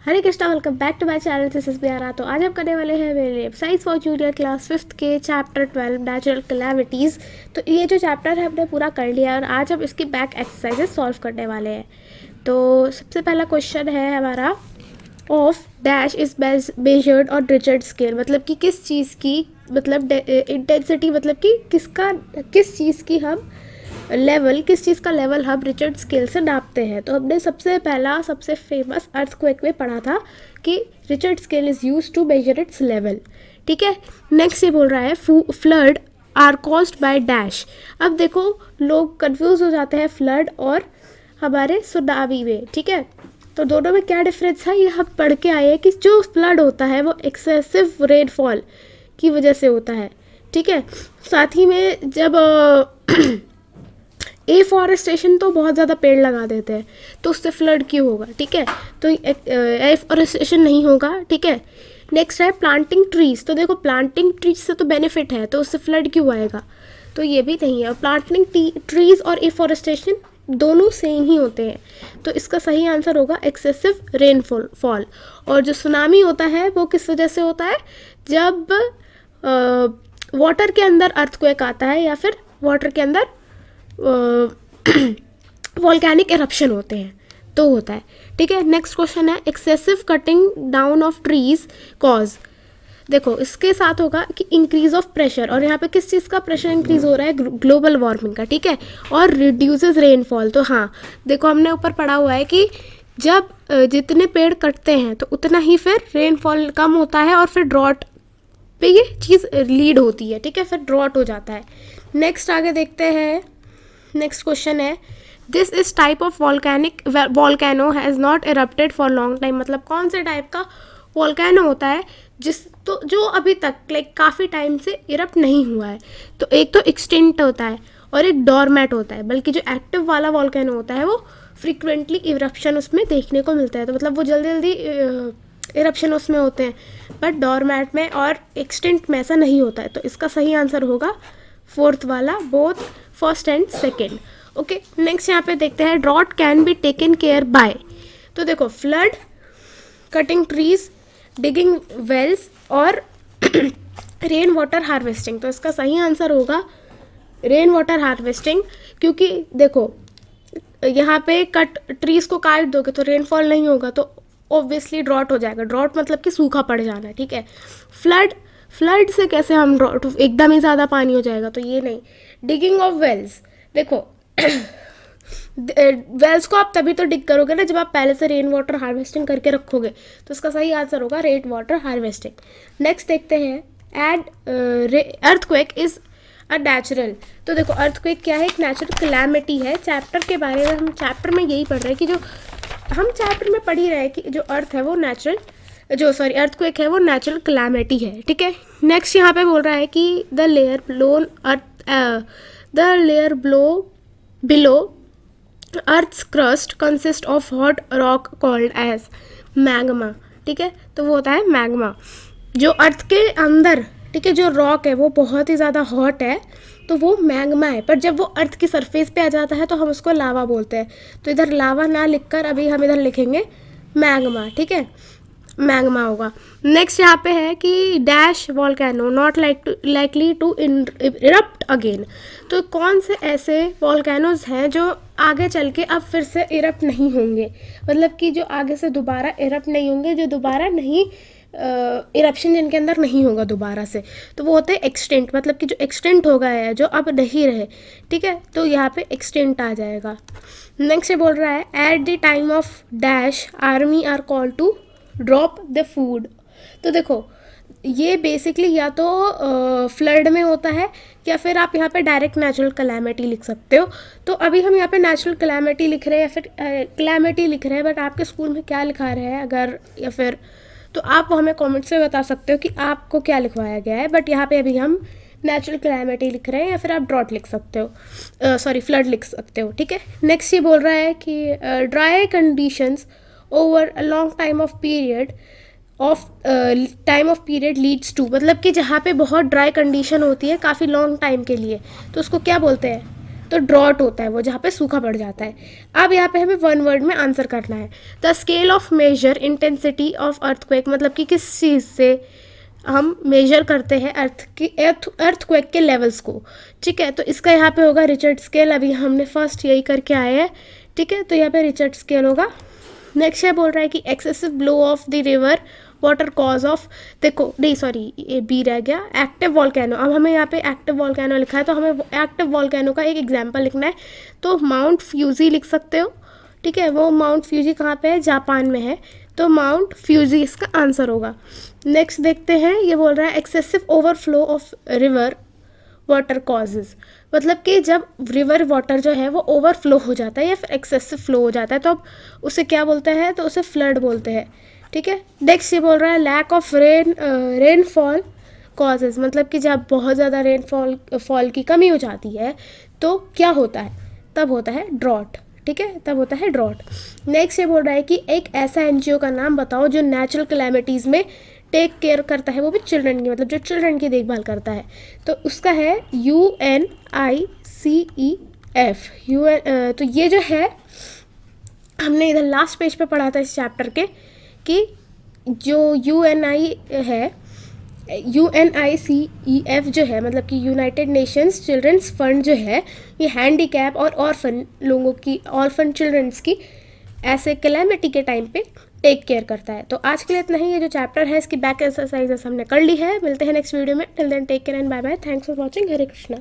Hare Krishna, welcome back to my channel. This is Bihara. तो आज हम करने वाले हैं मेरे science for junior class 5th के चैप्टर 12 नेचुरल कैलामिटीज़। तो ये जो चैप्टर है हमने पूरा कर लिया और आज हम इसकी बैक एक्सरसाइजेस सॉल्व करने वाले हैं। तो सबसे पहला क्वेश्चन है हमारा, of dash is measured on Richard scale. मतलब कि किस चीज़ की मतलब इंटेंसिटी, मतलब कि किस चीज़ की हम लेवल, किस चीज़ का लेवल हम रिचर्ड स्केल से नापते हैं। तो हमने सबसे फेमस अर्थक्वेक में पढ़ा था कि Richter scale is use to measure its level. ठीक है, नेक्स्ट ये बोल रहा है flood are caused by dash. अब देखो लोग कंफ्यूज हो जाते हैं फ्लड और हमारे सुनामी में। ठीक है, तो दोनों में क्या डिफरेंस है ये हम पढ़ के आए हैं कि जो फ्लड होता है वो एक्सेसिव रेनफॉल की वजह से होता है। ठीक है, साथ ही में जब एफॉरेस्टेशन तो बहुत ज़्यादा पेड़ लगा देते हैं तो उससे फ्लड क्यों होगा। ठीक है, तो एफॉरेस्टेशन नहीं होगा। ठीक है, नेक्स्ट है प्लांटिंग ट्रीज। तो देखो प्लांटिंग ट्रीज से तो बेनिफिट है, तो उससे फ्लड क्यों आएगा, तो ये भी नहीं है। प्लांटिंग ट्रीज और एफॉरेस्टेशन दोनों सेम ही होते हैं, तो इसका सही आंसर होगा एक्सेसिव रेनफॉल। और जो सुनामी होता है वो किस वजह से होता है, जब वाटर के अंदर अर्थक्वेक आता है या फिर वाटर के अंदर वॉल्केनिक एरप्शन होते हैं तो होता है। ठीक है, नेक्स्ट क्वेश्चन है excessive cutting down of trees cause. देखो इसके साथ होगा कि इंक्रीज ऑफ प्रेशर, और यहाँ पे किस चीज़ का प्रेशर इंक्रीज हो रहा है, ग्लोबल वार्मिंग का। ठीक है, और रिड्यूसेस रेनफॉल। तो हाँ देखो हमने ऊपर पढ़ा हुआ है कि जब जितने पेड़ कटते हैं तो उतना ही फिर रेनफॉल कम होता है और फिर ड्रॉट पे ये चीज़ लीड होती है। ठीक है, फिर ड्रॉट हो जाता है। नेक्स्ट आगे देखते हैं, नेक्स्ट क्वेश्चन है this is type of volcano has not erupted for long time. मतलब कौन से टाइप का वॉल्केनो होता है जो अभी तक काफ़ी टाइम से इरप्ट नहीं हुआ है। तो एक तो एक्सटिंक्ट होता है और एक डॉर्मेट होता है, बल्कि जो एक्टिव वाला वॉल्केनो होता है वो फ्रीक्वेंटली इरप्शन उसमें देखने को मिलता है। तो मतलब वो जल्दी जल्दी इरप्शन उसमें होते हैं, बट डॉर्मेट में और एक्सटिंक्ट में ऐसा नहीं होता है। तो इसका सही आंसर होगा फोर्थ वाला, both first and second. Okay, next यहाँ पे देखते हैं drought can be taken care by. तो देखो flood, cutting trees, digging wells और रेन वाटर हार्वेस्टिंग। तो इसका सही आंसर होगा रेन वाटर हार्वेस्टिंग, क्योंकि देखो यहाँ पे ट्रीज को काट दोगे तो रेनफॉल नहीं होगा, तो ऑब्वियसली ड्रॉट हो जाएगा। ड्रॉट मतलब कि सूखा पड़ जाना। ठीक है, फ्लड से कैसे हम ड्रॉट, एकदम ही ज़्यादा पानी हो जाएगा, तो ये नहीं। डिगिंग ऑफ वेल्स, देखो वेल्स को आप तभी तो डिग करोगे ना जब आप पहले से रेन वाटर हार्वेस्टिंग करके रखोगे, तो इसका सही आंसर होगा रेन वाटर हार्वेस्टिंग। नेक्स्ट देखते हैं अर्थक्वेक इज अ नेचुरल। तो देखो अर्थक्वेक क्या है, एक नेचुरल कैलामिटी है। चैप्टर के बारे में हम चैप्टर में यही पढ़ रहे हैं कि जो हम चैप्टर में पढ़ ही रहे हैं कि जो अर्थ है वो अर्थक्वेक है वो नेचुरल कैलामिटी है। ठीक है, नेक्स्ट यहाँ पे बोल रहा है कि the layer below earth's crust consist of hot rock called as magma. ठीक है, तो वो होता है मैग्मा। जो अर्थ के अंदर, ठीक है, जो रॉक है वो बहुत ही ज़्यादा हॉट है तो वो मैग्मा है, पर जब वो अर्थ की सरफेस पे आ जाता है तो हम उसको लावा बोलते हैं। तो इधर लावा ना लिखकर अभी हम इधर लिखेंगे मैग्मा। ठीक है, मैग्मा होगा। नेक्स्ट यहाँ पे है कि dash volcano not likely to erupt again. तो कौन से ऐसे वॉल्केनोज हैं जो आगे चल के अब फिर से इरप्ट नहीं होंगे, मतलब कि जो आगे से दोबारा इरप्ट नहीं होंगे, जो दोबारा नहीं इरप्शन जिनके अंदर नहीं होगा दोबारा से, तो वो होते हैं एक्सटिंक्ट। मतलब कि जो एक्सटिंक्ट हो गया है, जो अब नहीं रहे। ठीक है, तो यहाँ पे एक्सटिंक्ट आ जाएगा। नेक्स्ट ये बोल रहा है at the time of dash army are call to drop the food. तो देखो ये बेसिकली या तो फ्लड में होता है या फिर आप यहाँ पे डायरेक्ट नेचुरल कैलामिटी लिख सकते हो। तो अभी हम यहाँ पे नेचुरल कैलामिटी लिख रहे हैं या फिर कैलामिटी लिख रहे हैं, बट आपके स्कूल में क्या लिखा रहा है अगर, या फिर तो आप वो हमें कमेंट्स में बता सकते हो कि आपको क्या लिखवाया गया है। बट यहाँ पे अभी हम नेचुरल कैलामिटी लिख रहे हैं, या फिर आप ड्रॉट लिख सकते हो, फ्लड लिख सकते हो। ठीक है, नेक्स्ट ये बोल रहा है कि dry conditions over a long time of period leads to. मतलब कि जहाँ पे बहुत ड्राई कंडीशन होती है काफ़ी लॉन्ग टाइम के लिए, तो उसको क्या बोलते हैं, तो ड्रॉट होता है वो, जहाँ पे सूखा पड़ जाता है। अब यहाँ पे हमें वन वर्ड में आंसर करना है। The scale of measure intensity of earthquake, मतलब कि किस चीज़ से हम मेजर करते हैं अर्थक्वेक के लेवल्स को, ठीक है। तो इसका यहाँ पे होगा रिचर्ड स्केल, अभी हमने फर्स्ट यही करके आए हैं, ठीक है। तो यहाँ पे रिचर्ड स्केल होगा। नेक्स्ट है बोल रहा है कि excessive blow of the river water cause of, देखो नहीं सॉरी ये बी रह गया, एक्टिव वॉल्केनो। अब हमें यहाँ पे एक्टिव वॉल्केनो लिखा है तो हमें एक्टिव वॉल्केनो का एक एग्जाम्पल लिखना है, तो माउंट फ्यूजी लिख सकते हो, ठीक है। वो माउंट फ्यूजी कहाँ पे है, जापान में है, तो माउंट फ्यूजी इसका आंसर होगा। नेक्स्ट देखते हैं, ये बोल रहा है excessive overflow of river water causes, मतलब कि जब रिवर वाटर जो है वो ओवरफ्लो हो जाता है या फिर एक्सेसिव फ्लो हो जाता है तो अब उसे क्या बोलते हैं, तो उसे फ्लड बोलते हैं, ठीक है। नेक्स्ट ये बोल रहा है लैक ऑफ रेनफॉल कॉजेज, मतलब कि जब बहुत ज़्यादा रेनफॉल की कमी हो जाती है तो क्या होता है, तब होता है ड्रॉट, ठीक है, तब होता है ड्रॉट। नेक्स्ट ये बोल रहा है कि एक ऐसा एनजीओ का नाम बताओ जो नेचुरल कैलेमिटीज़ में टेक केयर करता है, वो भी चिल्ड्रन की, मतलब जो चिल्ड्रन की देखभाल करता है, तो उसका है UNICEF। तो ये जो है हमने इधर लास्ट पेज पे पढ़ा था इस चैप्टर के कि जो UNICEF जो है, मतलब कि यूनाइटेड नेशंस चिल्ड्रंस फंड जो है, ये हैंडीकैप और ऑर्फन लोगों की, ऑर्फन चिल्ड्रंस की ऐसे कैलेमिटी के टाइम पे टेक केयर करता है। तो आज के लिए इतना ही, ये जो चैप्टर है इसकी बैक एक्सरसाइजेस हमने कर ली है। मिलते हैं नेक्स्ट वीडियो में, till then take care and bye bye, thanks for watching, Hare Krishna.